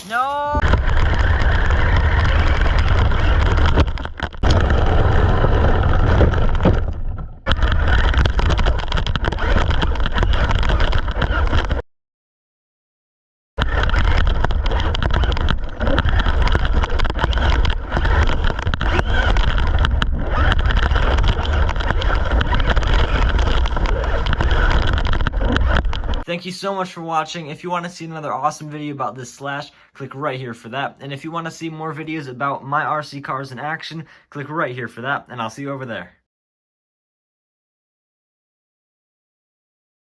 No! Thank you so much for watching. If you want to see another awesome video about this Slash, click right here for that. And if you want to see more videos about my RC cars in action, click right here for that, and I'll see you over there.